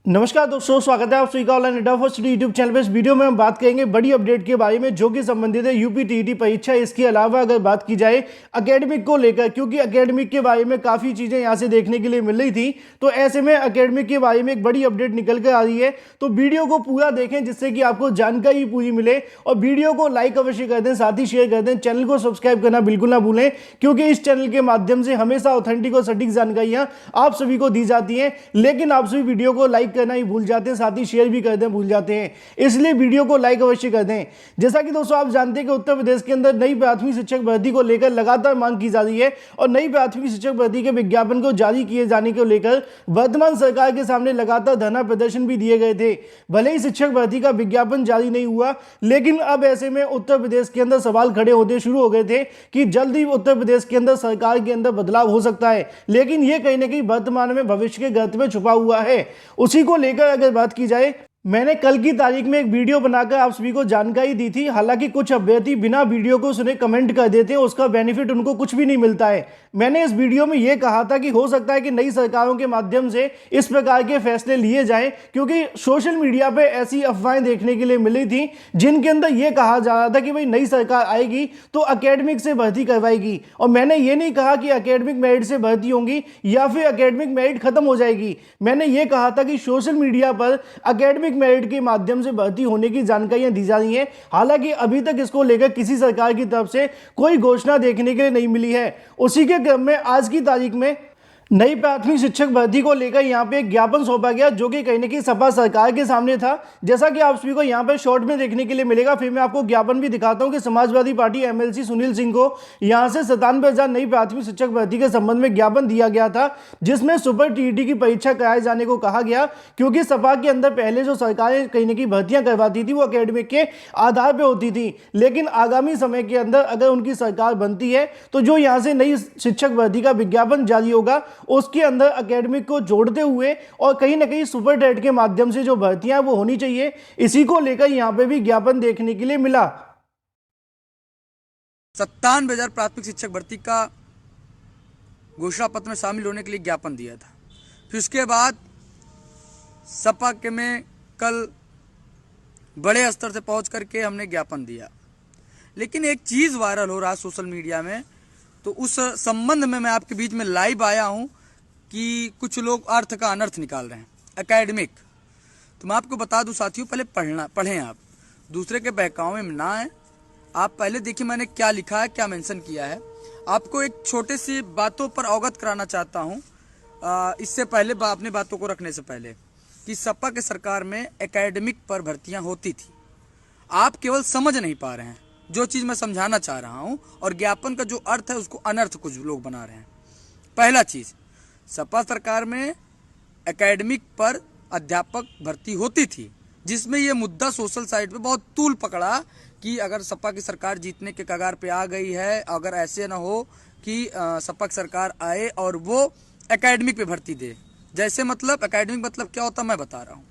नमस्कार दोस्तों, स्वागत है आप सभी का ऑनलाइन अड्डा फर्स्ट यूट्यूब चैनल पर। इस वीडियो में हम बात करेंगे बड़ी अपडेट के बारे में जो कि संबंधित है यूपी टीईटी परीक्षा। इसके अलावा अगर बात की जाए एकेडमिक को लेकर, क्योंकि एकेडमिक के बारे में काफ़ी चीज़ें यहाँ से देखने के लिए मिल रही थी, तो ऐसे में एकेडमिक के बारे में एक बड़ी अपडेट निकल कर आ रही है। तो वीडियो को पूरा देखें जिससे कि आपको जानकारी पूरी मिले, और वीडियो को लाइक अवश्य कर दें, साथ ही शेयर कर दें। चैनल को सब्सक्राइब करना बिल्कुल ना भूलें, क्योंकि इस चैनल के माध्यम से हमेशा ऑथेंटिक और सटीक जानकारियाँ आप सभी को दी जाती हैं। लेकिन आप सभी वीडियो को लाइक करना ही भूल जाते हैं, साथ ही शेयर भी कर दें भूल जाते हैं, इसलिए वीडियो को लाइक अवश्य कर दें। जैसा कि दोस्तों आप जानते हैं कि उत्तर प्रदेश के अंदर नई प्राथमिक शिक्षक भर्ती को लेकर लगातार मांग की जा रही है, और नई प्राथमिक शिक्षक भर्ती के विज्ञापन को जारी किए जाने को लेकर वर्तमान सरकार के सामने लगातार धरना प्रदर्शन भी दिए गए थे। भले ही शिक्षक भर्ती का विज्ञापन जारी नहीं हुआ, लेकिन अब ऐसे में उत्तर प्रदेश के अंदर सवाल खड़े होते शुरू हो गए थे कि जल्दी उत्तर प्रदेश के अंदर सरकार के अंदर बदलाव हो सकता है। लेकिन यह कहीं ना कहीं वर्तमान में भविष्य के गर्त में छुपा हुआ है। उसी को लेकर अगर बात की जाए, मैंने कल की तारीख में एक वीडियो बनाकर आप सभी को जानकारी दी थी। हालांकि कुछ अभ्यर्थी बिना वीडियो को सुने कमेंट कर देते हैं, उसका बेनिफिट उनको कुछ भी नहीं मिलता है। मैंने इस वीडियो में यह कहा था कि हो सकता है कि नई सरकारों के माध्यम से इस प्रकार के फैसले लिए जाएं, क्योंकि सोशल मीडिया पे ऐसी अफवाहें देखने के लिए मिली थी जिनके अंदर यह कहा जा रहा था कि भाई नई सरकार आएगी तो एकेडमिक से भर्ती करवाएगी। और मैंने ये नहीं कहा कि एकेडमिक मेरिट से भर्ती होंगी या फिर एकेडमिक मेरिट खत्म हो जाएगी। मैंने ये कहा था कि सोशल मीडिया पर एकेडमिक मेरिट के माध्यम से भर्ती होने की जानकारियां दी जा रही हैं। हालांकि अभी तक इसको लेकर किसी सरकार की तरफ से कोई घोषणा देखने के लिए नहीं मिली है। उसी के क्रम में आज की तारीख में नई प्राथमिक शिक्षक भर्ती को लेकर यहां पे एक ज्ञापन सौंपा गया, जो कि कहीं ना कहीं सपा सरकार के सामने था। जैसा कि आप सभी को यहां पे शॉर्ट में देखने के लिए मिलेगा। फिर मैं आपको ज्ञापन भी दिखाता हूं कि समाजवादी पार्टी एमएलसी सुनील सिंह को यहां से 97,000 नई प्राथमिक शिक्षक भर्ती के संबंध में ज्ञापन दिया गया था, जिसमें सुपर टीईटी की परीक्षा कराए जाने को कहा गया। क्योंकि सपा के अंदर पहले जो सरकारें कहीं ना कहीं भर्तियां करवाती थी वो एकेडमिक के आधार पर होती थी, लेकिन आगामी समय के अंदर अगर उनकी सरकार बनती है तो जो यहाँ से नई शिक्षक भर्ती का विज्ञापन जारी होगा उसके अंदर एकेडमिक को जोड़ते हुए और कहीं ना कहीं सुपर टेट के माध्यम से जो भर्तियां वो होनी चाहिए, इसी को लेकर यहां पे भी ज्ञापन देखने के लिए मिला। 97,000 प्राथमिक शिक्षक भर्ती का घोषणा पत्र में शामिल होने के लिए ज्ञापन दिया था। फिर उसके बाद सपा के में कल बड़े स्तर से पहुंच करके हमने ज्ञापन दिया। लेकिन एक चीज वायरल हो रहा है सोशल मीडिया में, तो उस संबंध में मैं आपके बीच में लाइव आया हूं कि कुछ लोग अर्थ का अनर्थ निकाल रहे हैं। एकेडमिक, तो मैं आपको बता दूं साथियों, पहले पढ़ें आप, दूसरे के बहकावे में ना आए। आप पहले देखिए मैंने क्या लिखा है, क्या मेंशन किया है। आपको एक छोटे सी बातों पर अवगत कराना चाहता हूं, इससे पहले अपनी बातों को रखने से पहले, कि सपा के सरकार में एकेडमिक पर भर्तियां होती थी। आप केवल समझ नहीं पा रहे हैं जो चीज मैं समझाना चाह रहा हूं, और ज्ञापन का जो अर्थ है उसको अनर्थ कुछ लोग बना रहे हैं। पहला चीज, सपा सरकार में एकेडमिक पर अध्यापक भर्ती होती थी, जिसमें यह मुद्दा सोशल साइट पे बहुत तूल पकड़ा कि अगर सपा की सरकार जीतने के कगार पे आ गई है, अगर ऐसे ना हो कि सपा की सरकार आए और वो एकेडमिक पे भर्ती दे। जैसे मतलब एकेडमिक मतलब क्या होता मैं बता रहा हूँ।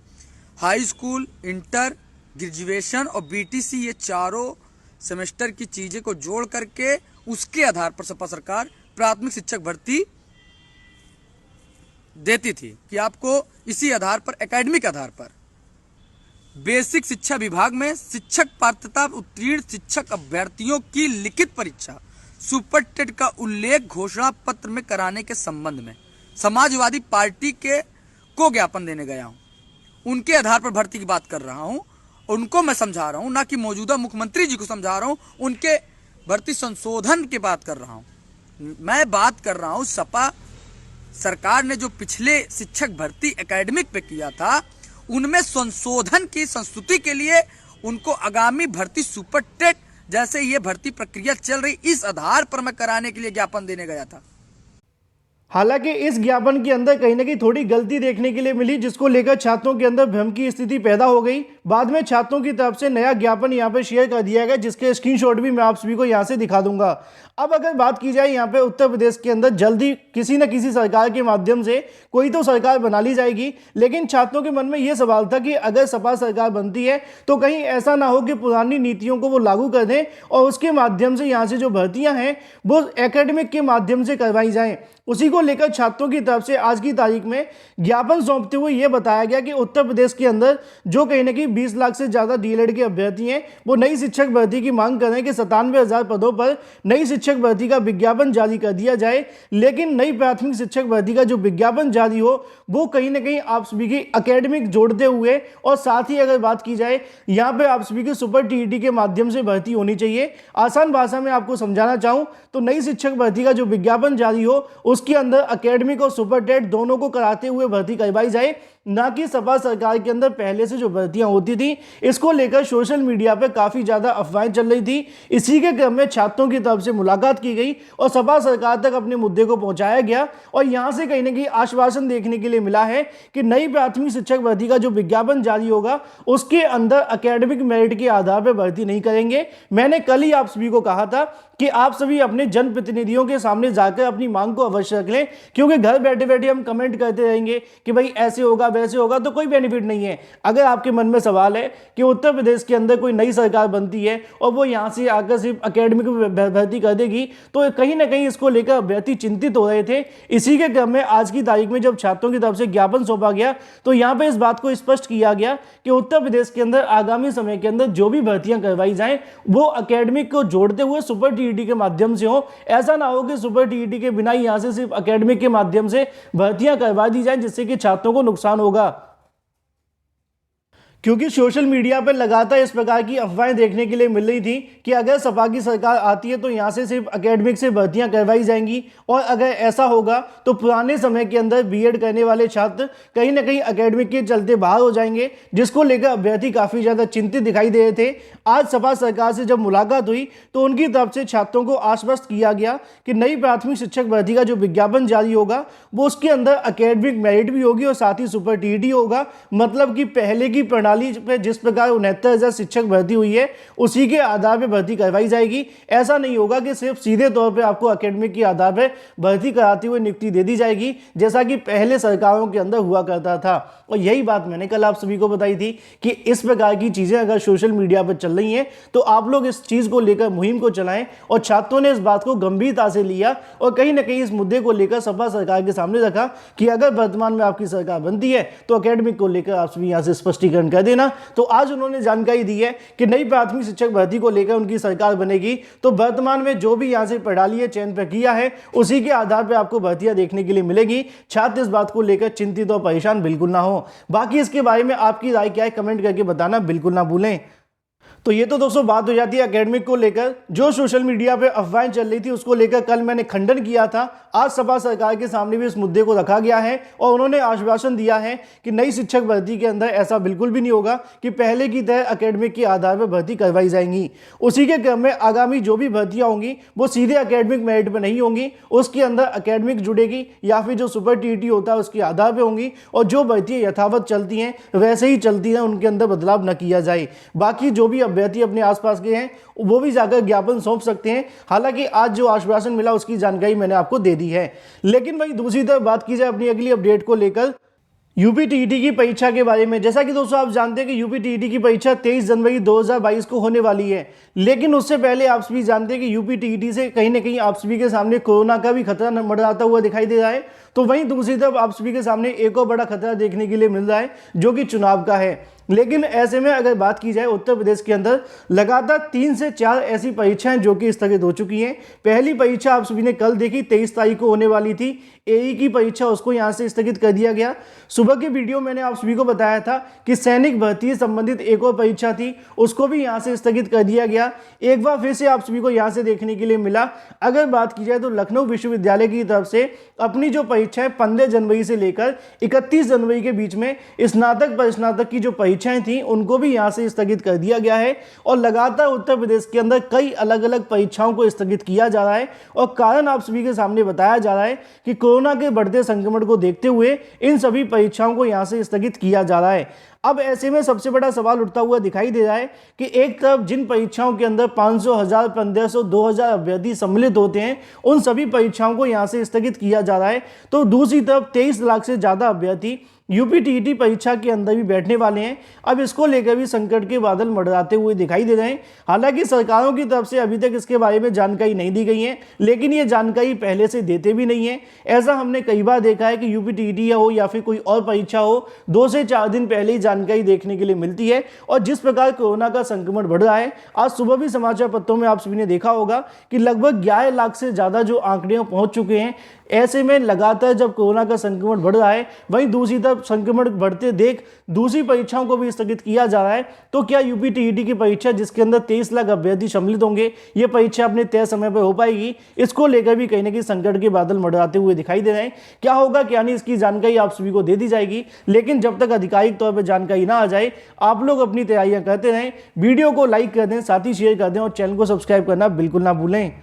हाई स्कूल, इंटर, ग्रेजुएशन और बीटीसी, ये चारों सेमेस्टर की चीजें को जोड़ करके उसके आधार पर सपा सरकार प्राथमिक शिक्षक भर्ती देती थी कि आपको इसी आधार पर, एकेडमिक आधार पर, बेसिक शिक्षा विभाग में शिक्षक पात्रता उत्तीर्ण शिक्षक अभ्यर्थियों की लिखित परीक्षा सुपर टेट का उल्लेख घोषणा पत्र में कराने के संबंध में समाजवादी पार्टी के को ज्ञापन देने गया हूं। उनके आधार पर भर्ती की बात कर रहा हूं, उनको मैं समझा रहा हूं, ना कि मौजूदा मुख्यमंत्री जी को समझा रहा हूं। उनके भर्ती संशोधन की बात कर रहा हूं। मैं बात कर रहा हूं सपा सरकार ने जो पिछले शिक्षक भर्ती एकेडमिक पे किया था, उनमें संशोधन की संस्तुति के लिए उनको आगामी भर्ती सुपर टेट जैसे ये भर्ती प्रक्रिया चल रही, इस आधार पर मैं कराने के लिए ज्ञापन देने गया था। हालांकि इस ज्ञापन के अंदर कहीं ना कहीं थोड़ी गलती देखने के लिए मिली, जिसको लेकर छात्रों के अंदर भ्रम की स्थिति पैदा हो गई। बाद में छात्रों की तरफ से नया ज्ञापन यहाँ पे शेयर कर दिया गया, जिसके स्क्रीनशॉट भी मैं आप सभी को यहाँ से दिखा दूंगा। अब अगर बात की जाए यहाँ पे उत्तर प्रदेश के अंदर जल्दी किसी न किसी सरकार के माध्यम से कोई तो सरकार बना ली जाएगी, लेकिन छात्रों के मन में यह सवाल था कि अगर सपा सरकार बनती है तो कहीं ऐसा ना हो कि पुरानी नीतियों को वो लागू कर दें और उसके माध्यम से यहाँ से जो भर्तियां हैं वो एकेडमिक के माध्यम से करवाई जाएं। उसी को लेकर छात्रों की तरफ से आज की तारीख में ज्ञापन सौंपते हुए यह बताया गया कि उत्तर प्रदेश के अंदर जो कहीं ना कहीं 20 लाख से ज़्यादा डीएलएड के अभ्यर्थी हैं वो नई शिक्षक भर्ती की मांग कर रहे हैं कि 97,000 पदों पर नई शिक्षक भर्ती का विज्ञापन जारी कर दिया जाए। लेकिन नई प्राथमिक शिक्षक भर्ती का जो विज्ञापन जारी हो वो कहीं ना कहीं आप सभी की अकेडमिक जोड़ते हुए, और साथ ही अगर बात की जाए यहाँ पे आप सभी की सुपर टीईटी के माध्यम से भर्ती होनी चाहिए। आसान भाषा में आपको समझाना चाहूँ तो नई शिक्षक भर्ती का जो विज्ञापन जारी हो उसके अंदर अकेडमिक और सुपर टेट दोनों को कराते हुए भर्ती करवाई जाए, ना कि सपा सरकार के अंदर पहले से जो भर्तियां होती थी। इसको लेकर सोशल मीडिया पर काफी ज्यादा अफवाहें चल रही थी। इसी के क्रम में छात्रों की तरफ से मुलाकात की गई और सपा सरकार तक अपने मुद्दे को पहुंचाया गया, और यहां से कहीं ना कहीं आश्वासन देखने के लिए मिला है कि नई प्राथमिक शिक्षक भर्ती का जो विज्ञापन जारी होगा उसके अंदर अकेडमिक मेरिट के आधार पर भर्ती नहीं करेंगे। मैंने कल ही आप सभी को कहा था कि आप सभी अपने जनप्रतिनिधियों के सामने जाकर अपनी मांग को अवश्य रख लें, क्योंकि घर बैठे बैठे हम कमेंट करते रहेंगे कि भाई ऐसे होगा वैसे होगा, तो कोई बेनिफिट नहीं है। अगर आपके मन में सवाल है कि उत्तर प्रदेश के अंदर कोई नई सरकार बनती है और वो यहां से आकर सिर्फ अकेडमिक भर्ती कर देगी, तो कहीं ना कहीं इसको लेकर अभ्यर्थी चिंतित हो रहे थे। इसी के क्रम में आज की तारीख में जब छात्रों की तरफ से ज्ञापन सौंपा गया तो यहां पर इस बात को स्पष्ट किया गया कि उत्तर प्रदेश के अंदर आगामी समय के अंदर जो भी भर्तियां करवाई जाएं वो अकेडमिक को जोड़ते हुए सुपर टीईटी के माध्यम से हो। ऐसा ना हो कि सुपर टीईटी के बिना ही यहां से सिर्फ एकेडमिक के माध्यम से भर्तियां करवा दी जाएं, जिससे कि छात्रों को नुकसान होगा। क्योंकि सोशल मीडिया पर लगातार इस प्रकार की अफवाहें देखने के लिए मिल रही थी कि अगर सपा की सरकार आती है तो यहाँ से सिर्फ एकेडमिक से भर्तियां करवाई जाएंगी, और अगर ऐसा होगा तो पुराने समय के अंदर बीएड करने वाले छात्र कहीं ना कहीं एकेडमिक के चलते बाहर हो जाएंगे, जिसको लेकर अभ्यर्थी काफ़ी ज़्यादा चिंतित दिखाई दे रहे थे। आज सपा सरकार से जब मुलाकात हुई तो उनकी तरफ से छात्रों को आश्वस्त किया गया कि नई प्राथमिक शिक्षक भर्ती का जो विज्ञापन जारी होगा वो उसके अंदर एकेडमिक मेरिट भी होगी और साथ ही सुपर टीईटी होगा। मतलब कि पहले की प्रणाली पे जिस प्रकार 69,000 शिक्षक भर्ती हुई है उसी के आधार पर भर्ती करवाई जाएगी। ऐसा नहीं होगा कि सिर्फ सीधे तौर पे आपको एकेडमिक के आधार पर भर्ती कराते हुए नियुक्ति दे दी जाएगी, जैसा कि पहले सरकारों के अंदर हुआ करता था। और यही बात मैंने कल आप सभी को बताई थी कि इस प्रकार की चीजें अगर सोशल मीडिया पर चल रही हैं तो आप लोग इस चीज को लेकर मुहिम को चलाएं। और छात्रों ने इस बात को गंभीरता से लिया और कहीं ना कहीं इस मुद्दे को लेकर सपा सरकार के सामने रखा कि अगर वर्तमान में आपकी सरकार बनती है तो एकेडमिक को लेकर आप सभी यहां से स्पष्टीकरण कर देना। तो आज उन्होंने जानकारी दी है कि नई प्राथमिक शिक्षक भर्ती को लेकर उनकी सरकार बनेगी तो वर्तमान में जो भी यहां से प्रणाली है, चयन प्रक्रिया है, उसी के आधार पर आपको भर्तियां देखने के लिए मिलेगी। छात्र इस बात को लेकर चिंतित और परेशान बिल्कुल ना हो। बाकी इसके बारे में आपकी राय क्या है कमेंट करके बताना बिल्कुल ना भूलें। तो ये तो दोस्तों बात हो जाती है एकेडमिक को लेकर। जो सोशल मीडिया पे अफवाहें चल रही थी उसको लेकर कल मैंने खंडन किया था। आज सपा सरकार के सामने भी इस मुद्दे को रखा गया है और उन्होंने आश्वासन दिया है कि नई शिक्षक भर्ती के अंदर ऐसा बिल्कुल भी नहीं होगा कि पहले की तरह एकेडमिक के आधार पर भर्ती करवाई जाएंगी। उसी के क्रम में आगामी जो भी भर्तियां होंगी वो सीधे एकेडमिक मेरिट पर नहीं होंगी, उसके अंदर एकेडमिक जुड़ेगी या फिर जो सुपर टीईटी होता है उसके आधार पर होंगी, और जो भर्तियां यथावत चलती हैं वैसे ही चलती हैं, उनके अंदर बदलाव न किया जाए। बाकी जो भी अभ्यर्थी अपने आसपास के हैं वो भी जाकर ज्ञापन सौंप सकते हैं। हालांकि आज जो आश्वासन मिला उसकी जानकारी मैंने आपको दे दी है। लेकिन वही दूसरी तरफ बात की जाए अपनी अगली अपडेट को लेकर यूपी टीईटी की परीक्षा के बारे में। जैसा कि दोस्तों आप जानते हैं कि यूपी टीईटी की परीक्षा 23 जनवरी 2022 को होने वाली है, लेकिन उससे पहले आप सभी जानते हैं कि यूपी टीईटी से कहीं ना कहीं आप सभी के सामने कोरोना का भी खतरा मंडराता हुआ दिखाई दे रहा है। तो वहीं दूसरी तरफ आप सभी के सामने एक और बड़ा खतरा देखने के लिए मिल रहा है जो कि चुनाव का है। लेकिन ऐसे में अगर बात की जाए उत्तर प्रदेश के अंदर लगातार 3 से 4 ऐसी परीक्षाएं जो कि स्थगित हो चुकी हैं। पहली परीक्षा आप सभी ने कल देखी, 23 तारीख को होने वाली थी एई की परीक्षा, उसको यहां से स्थगित कर दिया गया। सुबह के वीडियो मैंने आप सभी को बताया था कि सैनिक भर्ती से संबंधित एक और परीक्षा थी, उसको भी यहां से स्थगित कर दिया गया। एक बार फिर से आप सभी को यहां से देखने के लिए मिला। अगर बात की जाए तो लखनऊ विश्वविद्यालय की तरफ से अपनी जो परीक्षाएं 15 जनवरी से लेकर 31 जनवरी के बीच में स्नातक पर स्नातक की जो परीक्षाएं थी उनको भी यहां से स्थगित कर दिया गया है और लगातार उत्तर प्रदेश के अंदर कई अलग अलग परीक्षाओं को स्थगित किया जा रहा है। और कारण आप सभी के सामने बताया जा रहा है कि कोरोना के बढ़ते संक्रमण को देखते हुए इन सभी परीक्षाओं को यहां से स्थगित किया जा रहा है। अब ऐसे में सबसे बड़ा सवाल उठता हुआ दिखाई दे रहा है कि एक तरफ जिन परीक्षाओं के अंदर 500, 1000, 1500, 2000 अभ्यर्थी सम्मिलित होते हैं उन सभी परीक्षाओं को यहां से स्थगित किया जा रहा है, तो दूसरी तरफ 23 लाख से ज्यादा अभ्यर्थी यूपीटीईटी परीक्षा के अंदर भी बैठने वाले हैं। अब इसको लेकर भी संकट के बादल मंडराते हुए दिखाई दे रहे हैं। हालांकि सरकारों की तरफ से अभी तक इसके बारे में जानकारी नहीं दी गई है, लेकिन ये जानकारी पहले से देते भी नहीं है। ऐसा हमने कई बार देखा है कि यूपीटीईटी हो या फिर कोई और परीक्षा हो, 2 से 4 दिन पहले ही जानकारी देखने के लिए मिलती है। और जिस प्रकार कोरोना का संक्रमण बढ़ रहा है, आज सुबह भी समाचार पत्रों में आप सभी ने देखा होगा कि लगभग 11 लाख से ज्यादा जो आंकड़े पहुंच चुके हैं। ऐसे में लगातार जब कोरोना का संक्रमण बढ़ रहा है, वहीं दूसरी तरफ संक्रमण बढ़ते देख दूसरी परीक्षाओं को भी स्थगित किया जा रहा है, तो क्या यूपीटीईटी की परीक्षा जिसके अंदर 23 लाख अभ्यर्थी सम्मिलित होंगे, ये परीक्षा अपने तय समय पर हो पाएगी? इसको लेकर भी कहीं ना कहीं संकट के बादल मंडराते हुए दिखाई दे रहे हैं। क्या होगा क्या नहीं, इसकी जानकारी आप सभी को दे दी जाएगी, लेकिन जब तक आधिकारिक तौर पर जानकारी ना आ जाए आप लोग अपनी तैयारियां करते रहें। वीडियो को लाइक कर दें, साथ ही शेयर कर दें और चैनल को सब्सक्राइब करना बिल्कुल ना भूलें।